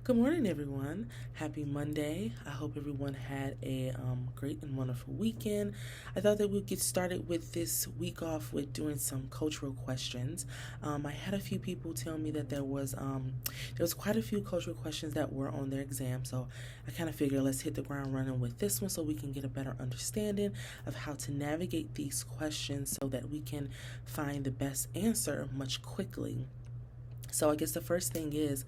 Good morning, everyone. Happy Monday. I hope everyone had a great and wonderful weekend. I thought that we'd get started with this week off with doing some cultural questions. I had a few people tell me that there was quite a few cultural questions that were on their exam, so I kind of figured let's hit the ground running with this one so we can get a better understanding of how to navigate these questions so that we can find the best answer much quickly. So I guess the first thing is,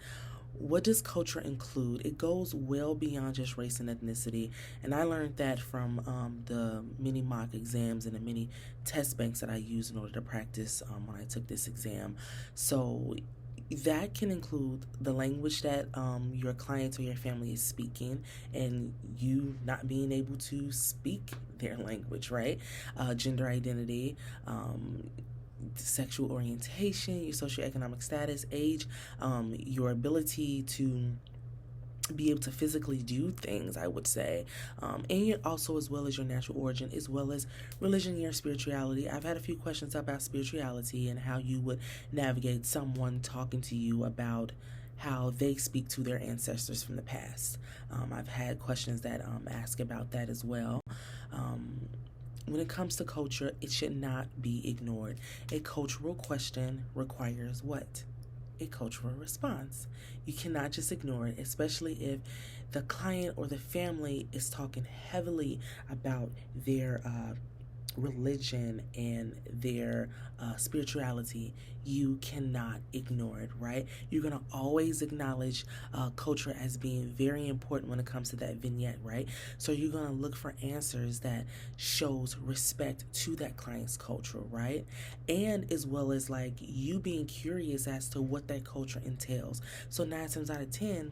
what does culture include? It goes well beyond just race and ethnicity. And I learned that from the many mock exams and the many test banks that I used in order to practice when I took this exam. So that can include the language that your client or your family is speaking and you not being able to speak their language, right? Gender identity, sexual orientation, your socioeconomic status, age, your ability to be able to physically do things, I would say, and also as well as your natural origin, as well as religion and your spirituality. I've had a few questions about spirituality and how you would navigate someone talking to you about how they speak to their ancestors from the past. I've had questions that ask about that as well. When it comes to culture, it should not be ignored. A cultural question requires what? A cultural response. You cannot just ignore it, especially if the client or the family is talking heavily about their religion and their spirituality. You cannot ignore it, right? You're going to always acknowledge culture as being very important when it comes to that vignette, right? So you're going to look for answers that shows respect to that client's culture, right? And as well as like you being curious as to what that culture entails. So 9 times out of 10,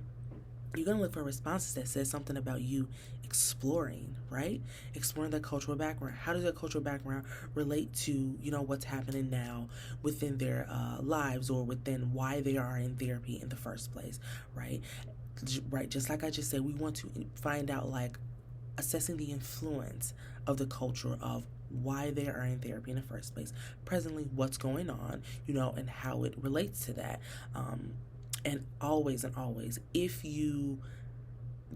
you're going to look for responses that says something about you exploring, right? Exploring that cultural background. How does that cultural background relate to, what's happening now within their lives or within why they are in therapy in the first place, right? Right. Just like I just said, we want to find out, like, assessing the influence of the culture of why they are in therapy in the first place. Presently, what's going on, and how it relates to that. And always, if you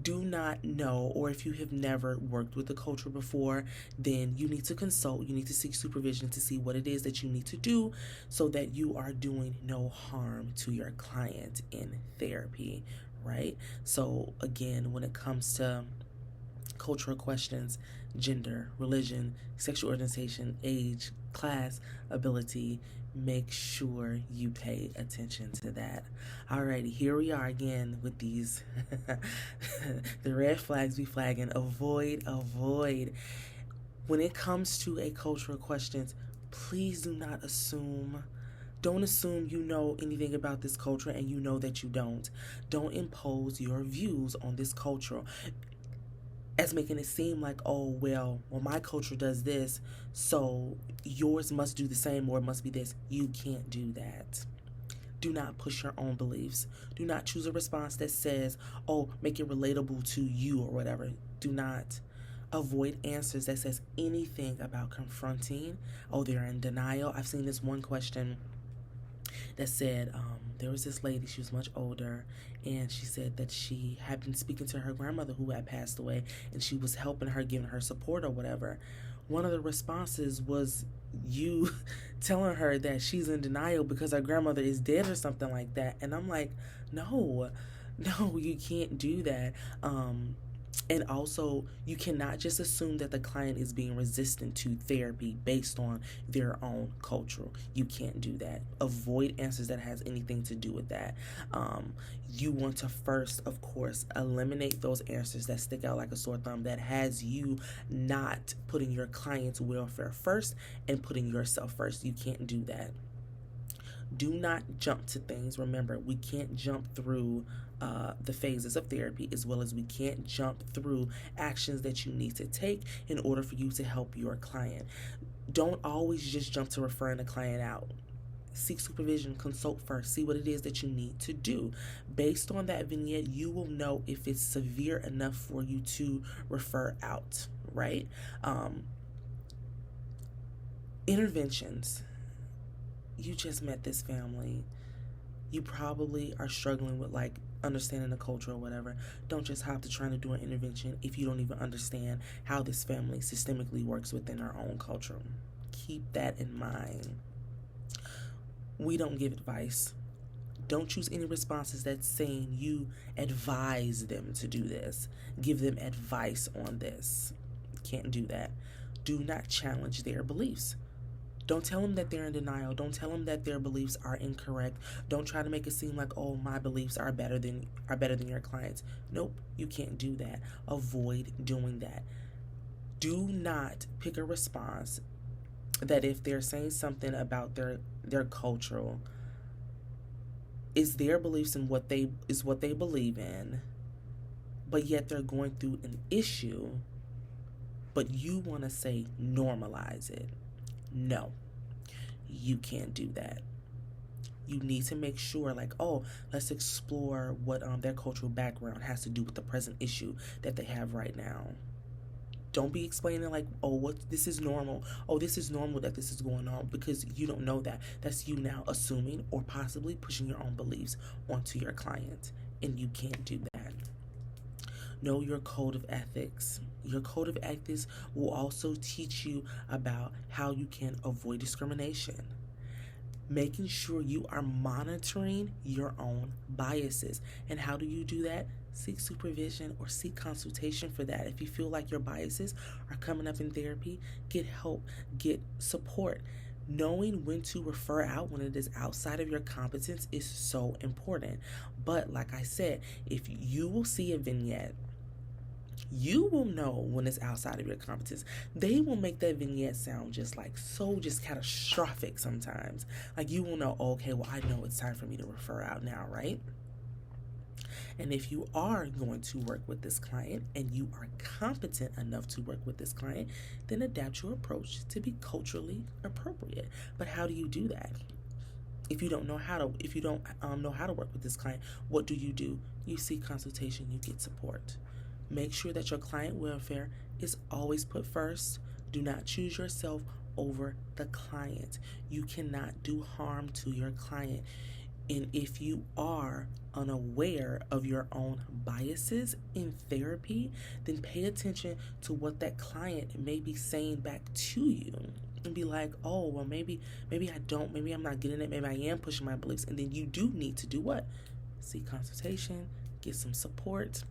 do not know or if you have never worked with the culture before, then you need to consult, you need to seek supervision to see what it is that you need to do so that you are doing no harm to your client in therapy, right? So again, when it comes to cultural questions, gender, religion, sexual orientation, age, class, ability, make sure you pay attention to that. Alrighty, here we are again with these the red flags we flagging. Avoid. When it comes to a cultural questions, please do not assume. Don't assume you know anything about this culture and you know that you don't. Don't impose your views on this culture as making it seem like, oh, well, my culture does this, so yours must do the same or it must be this. You can't do that. Do not push your own beliefs. Do not choose a response that says, oh, make it relatable to you or whatever. Do not. Avoid answers that says anything about confronting. Oh, they're in denial. I've seen this one question that said there was this lady, she was much older, and she said that she had been speaking to her grandmother who had passed away, and she was helping her, giving her support or whatever. One of the responses was you telling her that she's in denial because her grandmother is dead or something like that. And I'm like, no, you can't do that. And also, you cannot just assume that the client is being resistant to therapy based on their own culture. You can't do that. Avoid answers that has anything to do with that. You want to first, of course, eliminate those answers that stick out like a sore thumb, that has you not putting your client's welfare first and putting yourself first. You can't do that. Do not jump to things. Remember, we can't jump through the phases of therapy, as well as we can't jump through actions that you need to take in order for you to help your client. Don't always just jump to referring the client out. Seek supervision, consult first, see what it is that you need to do. Based on that vignette, you will know if it's severe enough for you to refer out, right? Interventions. You just met this family. You probably are struggling with, like, understanding the culture or whatever. Don't just hop to trying to do an intervention if you don't even understand how this family systemically works within our own culture. Keep that in mind. We don't give advice. Don't choose any responses that's saying you advise them to do this. Give them advice on this. Can't do that. Do not challenge their beliefs. Don't tell them that they're in denial. Don't tell them that their beliefs are incorrect. Don't try to make it seem like, oh, my beliefs are better than your clients. Nope, you can't do that. Avoid doing that. Do not pick a response that if they're saying something about their cultural is their beliefs and what they believe in, but yet they're going through an issue, but you want to say normalize it. No, you can't do that. You need to make sure, like, oh, let's explore what their cultural background has to do with the present issue that they have right now. Don't be explaining like, oh, this is normal. Oh, this is normal that this is going on, because you don't know that. That's you now assuming or possibly pushing your own beliefs onto your client, and you can't do that. Know your code of ethics. Your code of ethics will also teach you about how you can avoid discrimination. Making sure you are monitoring your own biases. And how do you do that? Seek supervision or seek consultation for that. If you feel like your biases are coming up in therapy, get help, get support. Knowing when to refer out when it is outside of your competence is so important. But like I said, if you will see a vignette, you will know when it's outside of your competence. They will make that vignette sound just catastrophic sometimes. Like you will know, okay, well, I know it's time for me to refer out now, right? And if you are going to work with this client and you are competent enough to work with this client, then adapt your approach to be culturally appropriate. But how do you do that? If you don't know how to work with this client, what do? You seek consultation, you get support. Make sure that your client welfare is always put first. Do not choose yourself over the client. You cannot do harm to your client. And if you are unaware of your own biases in therapy, then pay attention to what that client may be saying back to you. And be like, oh, well, maybe I'm not getting it. Maybe I am pushing my beliefs. And then you do need to do what? Seek consultation, get some support.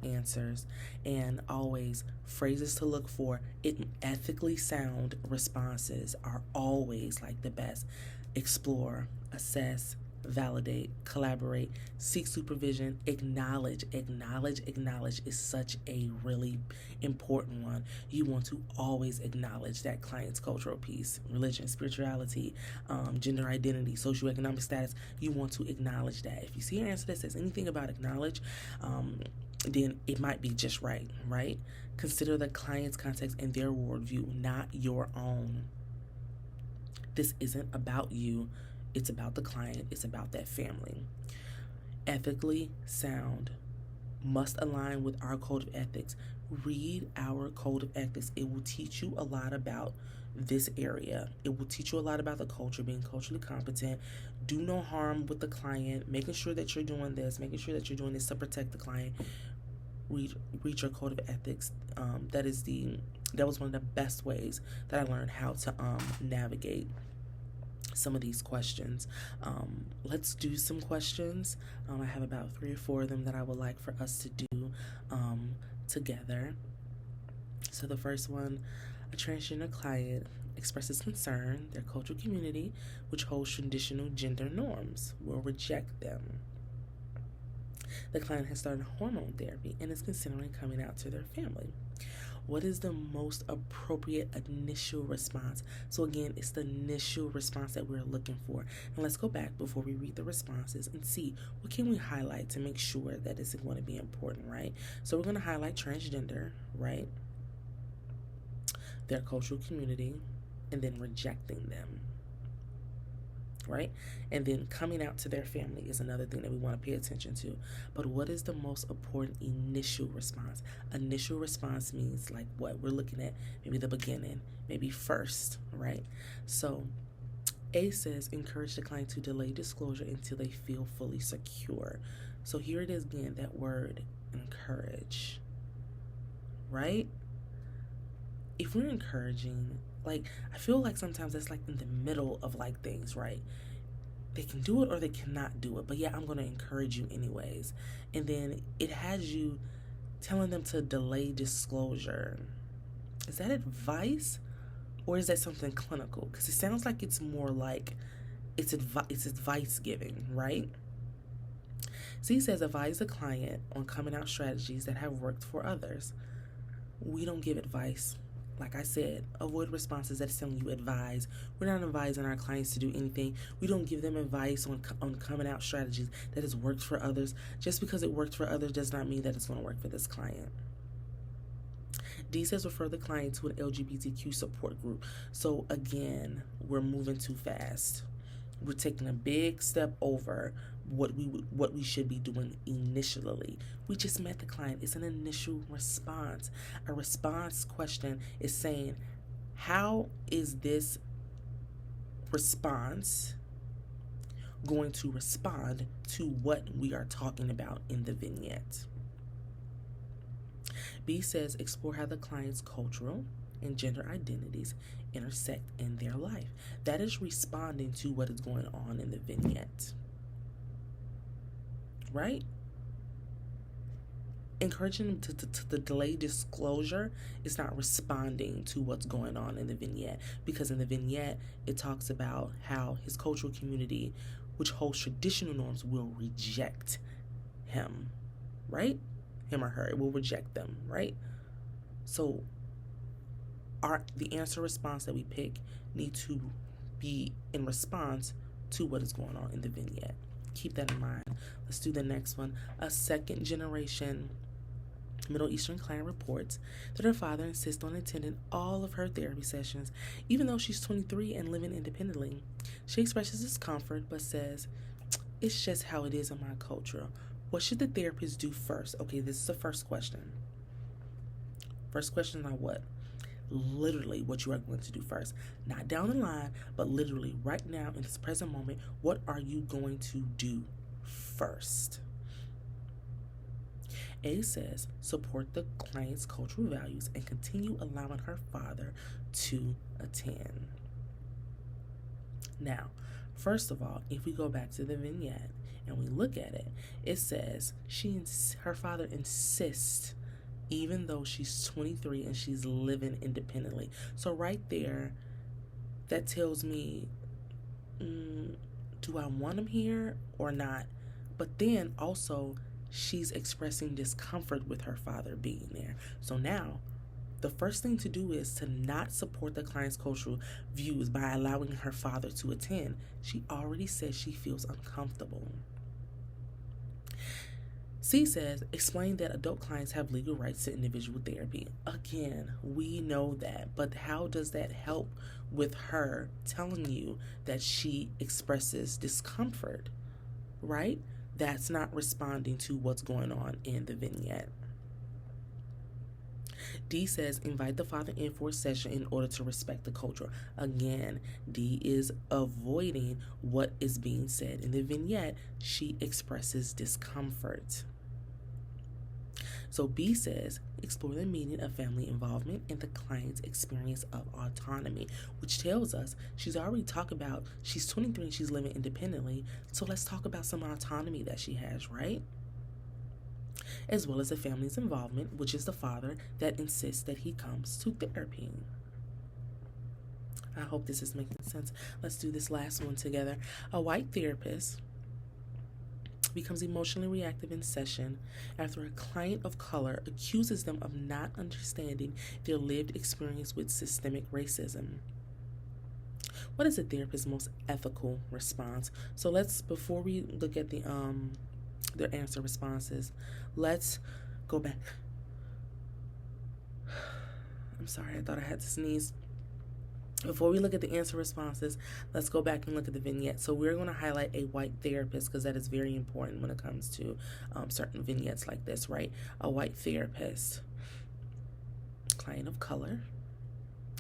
Answers, and always phrases to look for. Ethically sound responses are always like the best. Explore, assess, validate, collaborate, seek supervision, acknowledge is such a really important one. You want to always acknowledge that client's cultural piece, religion, spirituality, gender identity, socioeconomic status. You want to acknowledge that. If you see an answer that says anything about acknowledge, then it might be just right? Consider the client's context and their worldview, not your own. This isn't about you. It's about the client. It's about that family. Ethically sound must align with our code of ethics. Read our code of ethics. It will teach you a lot about this area. It will teach you a lot about the culture, being culturally competent, do no harm with the client, making sure that you're doing this, making sure that you're doing this to protect the client. Read your code of ethics. That was one of the best ways that I learned how to navigate some of these questions. Let's do some questions. I have about 3 or 4 of them that I would like for us to do together. So the first one, a transgender client expresses concern their cultural community, which holds traditional gender norms, will reject them. The client has started hormone therapy and is considering coming out to their family. What is the most appropriate initial response? So again, it's the initial response that we're looking for. And let's go back before we read the responses and see what can we highlight to make sure that it's going to be important, right? So we're going to highlight transgender, right? Their cultural community, and then rejecting them, right? And then coming out to their family is another thing that we want to pay attention to. But what is the most important initial response? Initial response means like what? We're looking at maybe the beginning, maybe first, right? So A says, encourage the client to delay disclosure until they feel fully secure. So here it is again, that word, encourage, right? If we're encouraging, like, I feel like sometimes it's like in the middle of like things, right? They can do it or they cannot do it, but yeah, I'm going to encourage you anyways. And then it has you telling them to delay disclosure. Is that advice or is that something clinical? Because it sounds like it's more like it's advice giving, right? C says, advise the client on coming out strategies that have worked for others. We don't give advice. Like I said, avoid responses that's telling you advise. We're not advising our clients to do anything. We don't give them advice on coming out strategies that has worked for others. Just because it worked for others does not mean that it's going to work for this client. D says, refer the client to an LGBTQ support group. So again, we're moving too fast. We're taking a big step over what we should be doing initially. We just met the client. It's an initial response. A response question is saying, how is this response going to respond to what we are talking about in the vignette? B says, explore how the client's cultural and gender identities intersect in their life. That is responding to what is going on in the vignette, right? Encouraging them to delay disclosure is not responding to what's going on in the vignette, because in the vignette it talks about how his cultural community, which holds traditional norms, will reject him, right? Him or her, it will reject them, right? So the answer response that we pick need to be in response to what is going on in the vignette. Keep that in mind. Let's do the next one. A second generation Middle Eastern client reports that her father insists on attending all of her therapy sessions, even though she's 23 and living independently. She expresses discomfort, but says, it's just how it is in my culture. What should the therapist do first? Okay, this is the first question. First question on what? Literally what you are going to do first. Not down the line, but literally right now in this present moment, what are you going to do first? A says, support the client's cultural values and continue allowing her father to attend. Now, first of all, if we go back to the vignette and we look at it, it says her father insists, even though she's 23 and she's living independently. So right there, that tells me, do I want him here or not? But then also, she's expressing discomfort with her father being there. So now, the first thing to do is to not support the client's cultural views by allowing her father to attend. She already says she feels uncomfortable. C says, explain that adult clients have legal rights to individual therapy. Again, we know that, but how does that help with her telling you that she expresses discomfort, right? That's not responding to what's going on in the vignette. D says, invite the father in for a session in order to respect the culture. Again, D is avoiding what is being said. In the vignette, she expresses discomfort. So B says, explore the meaning of family involvement and the client's experience of autonomy, which tells us she's already talked about, she's 23 and she's living independently. So let's talk about some autonomy that she has, right? As well as the family's involvement, which is the father that insists that he comes to therapy. I hope this is making sense. Let's do this last one together. A white therapist becomes emotionally reactive in session after a client of color accuses them of not understanding their lived experience with systemic racism. What is a therapist's most ethical response? So let's, before we look at their answer responses, let's go back. I'm sorry, I thought I had to sneeze. Before we look at the answer responses, let's go back and look at the vignette. So we're going to highlight a white therapist because that is very important when it comes to certain vignettes like this, right? A white therapist, client of color,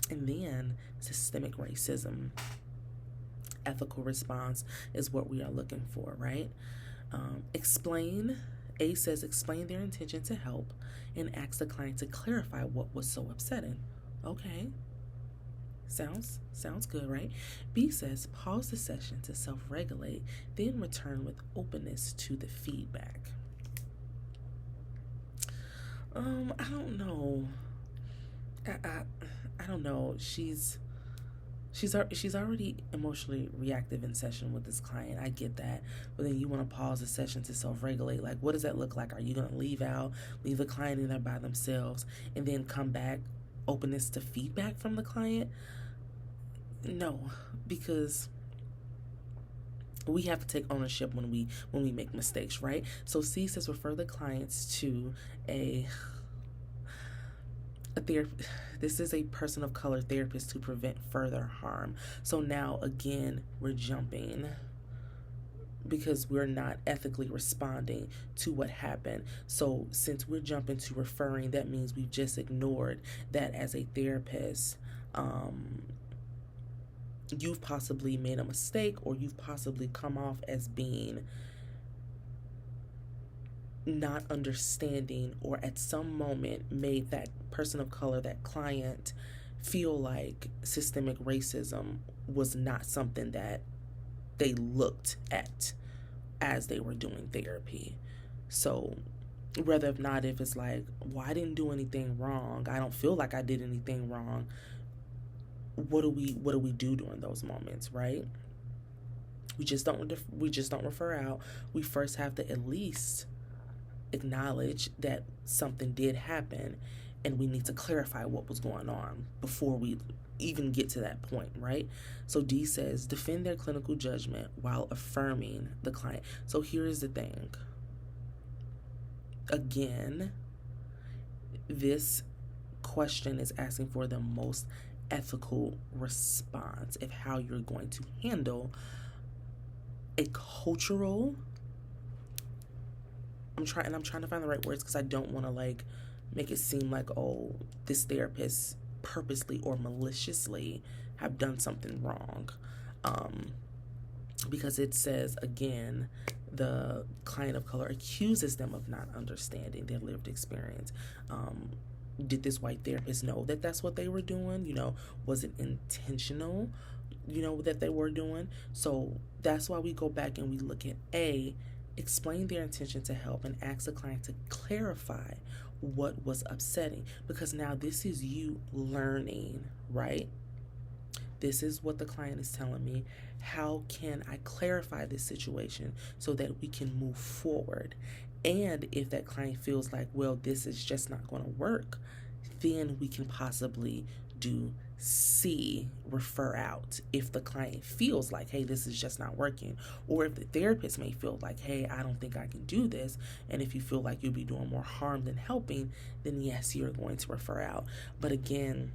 and then systemic racism. Ethical response is what we are looking for, right? A says, explain their intention to help and ask the client to clarify what was so upsetting. Okay. Sounds good, right? B says, pause the session to self-regulate, then return with openness to the feedback. I don't know. I don't know. She's already emotionally reactive in session with this client. I get that. But then you want to pause the session to self-regulate. Like, what does that look like? Are you going to leave the client in there by themselves, and then come back, openness to feedback from the client? No, because we have to take ownership when we make mistakes, right? So C says, refer the clients to a therapist. This is a person of color therapist to prevent further harm. So now again, we're jumping because we're not ethically responding to what happened. So since we're jumping to referring, that means we've just ignored that as a therapist, you've possibly made a mistake, or you've possibly come off as being not understanding, or at some moment made that person of color, that client, feel like systemic racism was not something that they looked at as they were doing therapy. So whether if not, if it's like, well, I didn't do anything wrong, I don't feel like I did anything wrong, what do we do during those moments, right? We just don't refer out. We first have to at least acknowledge that something did happen, and we need to clarify what was going on before we even get to that point, right? So D says, defend their clinical judgment while affirming the client. So here is the thing. Again, this question is asking for the most ethical response of how you're going to handle a cultural, I'm trying to find the right words because I don't want to like make it seem like, oh, this therapist purposely or maliciously have done something wrong, because it says, again, the client of color accuses them of not understanding their lived experience. Did this white therapist know that that's what they were doing? Was it intentional, that they were doing? So that's why we go back and we look at A, explain their intention to help, and ask the client to clarify what was upsetting. Because now this is you learning, right? This is what the client is telling me. How can I clarify this situation so that we can move forward? And if that client feels like, well, this is just not going to work, then we can possibly do C, refer out, if the client feels like, hey, this is just not working. Or if the therapist may feel like, hey, I don't think I can do this. And if you feel like you'll be doing more harm than helping, then yes, you're going to refer out. But again,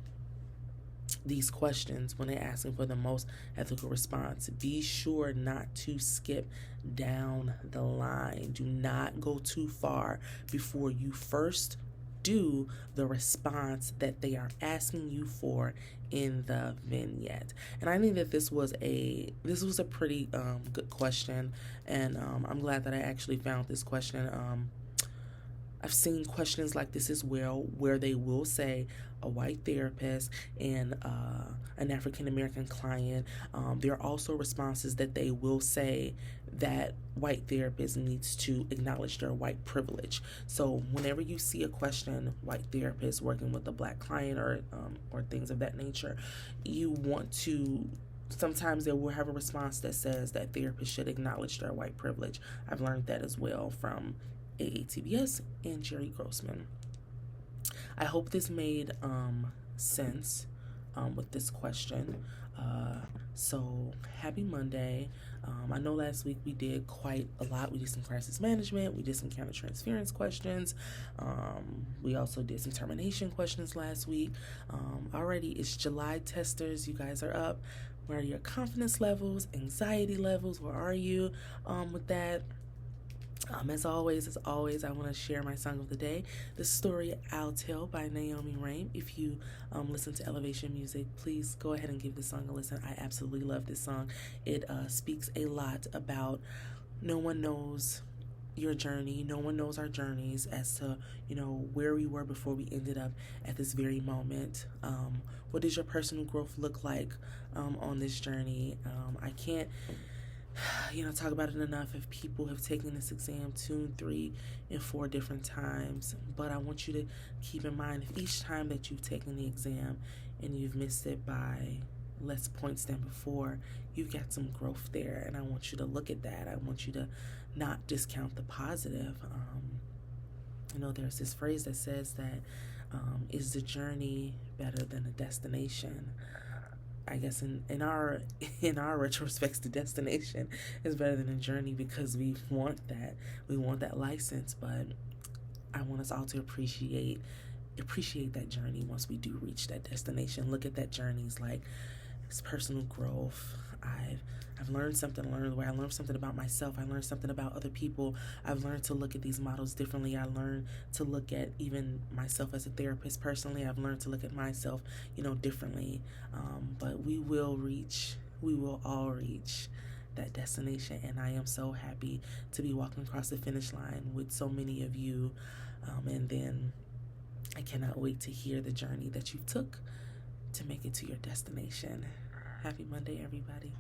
these questions, when they're asking for the most ethical response, be sure not to skip down the line. Do not go too far before you first do the response that they are asking you for in the vignette. And I think that this was a pretty good question, and I'm glad that I actually found this question. I've seen questions like this as well, where they will say a white therapist and an African American client. There are also responses that they will say that white therapist needs to acknowledge their white privilege. So whenever you see a question, white therapist working with a black client or things of that nature, you want to. Sometimes they will have a response that says that therapists should acknowledge their white privilege. I've learned that as well from AATBS and Jerry Grossman. I hope this made sense with this question. So happy Monday. I know last week we did quite a lot. We did some crisis management. We did some countertransference questions. We also did some termination questions last week. Already it's July testers. You guys are up. Where are your confidence levels, anxiety levels? Where are you with that? As always, I want to share my song of the day, The Story I'll Tell by Naomi Rain. If you listen to Elevation Music, please go ahead and give this song a listen. I absolutely love this song. It speaks a lot about no one knows your journey. No one knows our journeys as to, where we were before we ended up at this very moment. What does your personal growth look like on this journey? I can't talk about it enough if people have taken this exam 2, 3, and 4 different times. But I want you to keep in mind, if each time that you've taken the exam and you've missed it by less points than before, you've got some growth there. And I want you to look at that. I want you to not discount the positive. There's this phrase that says that is the journey better than the destination? I guess in our retrospects, the destination is better than the journey because we want that license. But I want us all to appreciate that journey once we do reach that destination. Look at that journey as like it's personal growth. I've learned something along the way. I learned something about myself. I learned something about other people. I've learned to look at these models differently. I learned to look at even myself as a therapist personally. I've learned to look at myself, differently. But we will all reach that destination. And I am so happy to be walking across the finish line with so many of you. And then I cannot wait to hear the journey that you took to make it to your destination. Happy Monday, everybody.